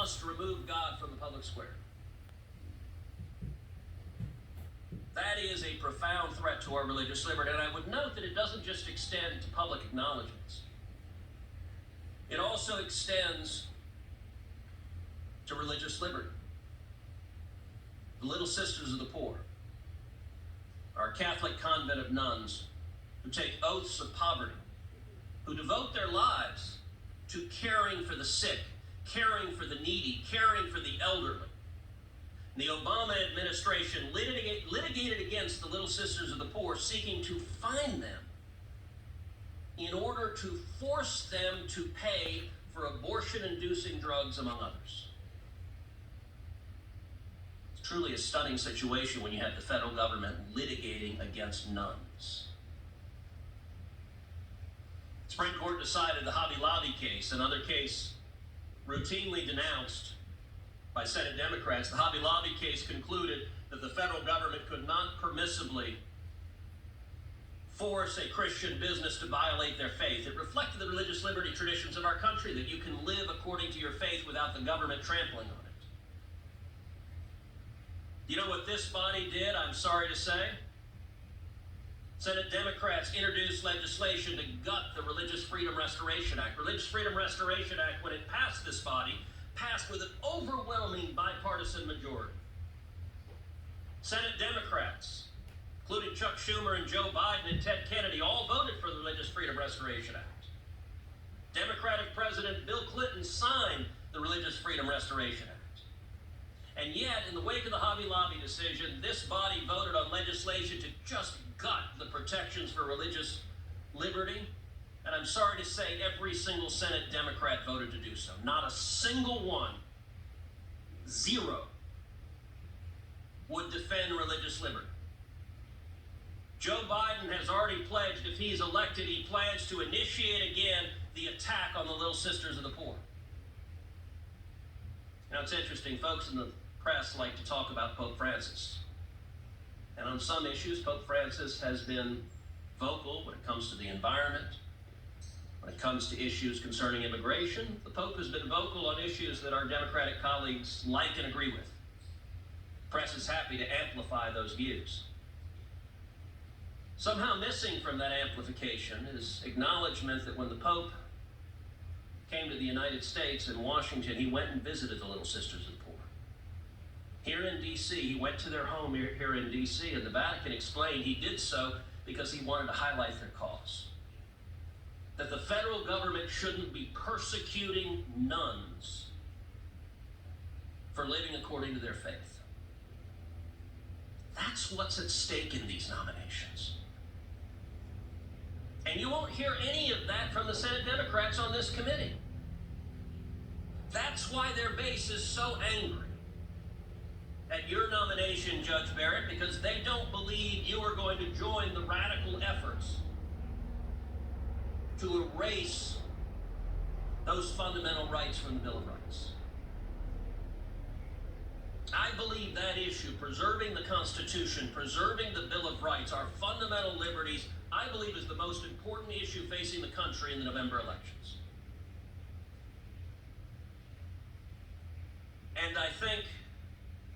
must remove God from the public square. That is a profound threat to our religious liberty, and I would note that it doesn't just extend to public acknowledgments. It also extends to religious liberty. The Little Sisters of the Poor, our Catholic convent of nuns who take oaths of poverty, who devote their lives to caring for the sick, caring for the needy, caring for the elderly. The Obama administration litigated against the Little Sisters of the Poor, seeking to fine them in order to force them to pay for abortion-inducing drugs, among others. It's truly a stunning situation when you have the federal government litigating against nuns. The Supreme Court decided the Hobby Lobby case, another case routinely denounced by Senate Democrats. The Hobby Lobby case concluded that the federal government could not permissibly force a Christian business to violate their faith. It reflected the religious liberty traditions of our country, that you can live according to your faith without the government trampling on it. You know what this body did, I'm sorry to say? Senate Democrats introduced legislation to gut the Religious Freedom Restoration Act. Religious Freedom Restoration Act, when it passed this body, passed with an overwhelming bipartisan majority. Senate Democrats, including Chuck Schumer and Joe Biden and Ted Kennedy, all voted for the Religious Freedom Restoration Act. Democratic President Bill Clinton signed the Religious Freedom Restoration Act. And yet, in the wake of the Hobby Lobby decision, this body voted on legislation to just gut the protections for religious liberty. And I'm sorry to say, every single Senate Democrat voted to do so. Not a single one, zero, would defend religious liberty. Joe Biden has already pledged, if he's elected, he plans to initiate again the attack on the Little Sisters of the Poor. Now, it's interesting, folks in the press like to talk about Pope Francis. And on some issues, Pope Francis has been vocal when it comes to the environment. When it comes to issues concerning immigration, the Pope has been vocal on issues that our Democratic colleagues like and agree with. The press is happy to amplify those views. Somehow missing from that amplification is acknowledgement that when the Pope came to the United States in Washington, he went and visited the Little Sisters of the Poor. Here in D.C., he went to their home here in D.C., and the Vatican explained he did so because he wanted to highlight their cause. That the federal government shouldn't be persecuting nuns for living according to their faith. That's what's at stake in these nominations. And you won't hear any of that from the Senate Democrats on this committee. That's why their base is so angry at your nomination, Judge Barrett, because they don't believe you are going to join the radical efforts to erase those fundamental rights from the Bill of Rights. I believe that issue, preserving the Constitution, preserving the Bill of Rights, our fundamental liberties, I believe is the most important issue facing the country in the November elections. And I think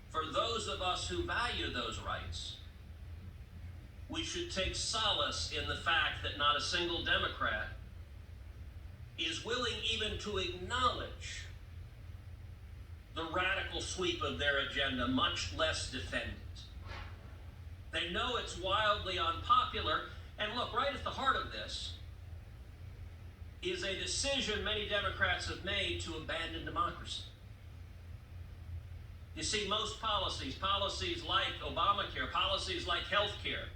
for those of us who value those rights, we should take solace in the fact that not a single Democrat is willing even to acknowledge the radical sweep of their agenda, much less defend it. They know it's wildly unpopular, and look, right at the heart of this is a decision many Democrats have made to abandon democracy. You see, most policies like Obamacare, policies like health care,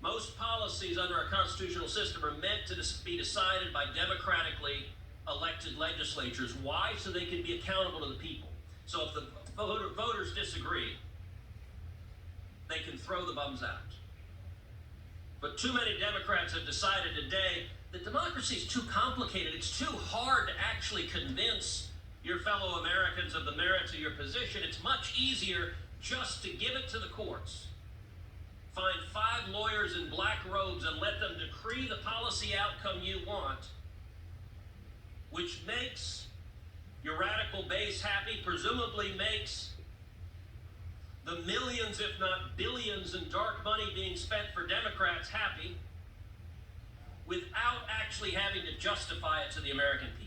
most policies under our constitutional system are meant to be decided by democratically elected legislatures. Why? So they can be accountable to the people. So if the voters disagree, they can throw the bums out. But too many Democrats have decided today that democracy is too complicated. It's too hard to actually convince your fellow Americans of the merits of your position. It's much easier just to give it to the courts. Find 5 lawyers in black robes and let them decree the policy outcome you want, which makes your radical radical base happy, presumably makes the millions, if not billions, in dark money being spent for Democrats happy, without actually having to justify it to the American people.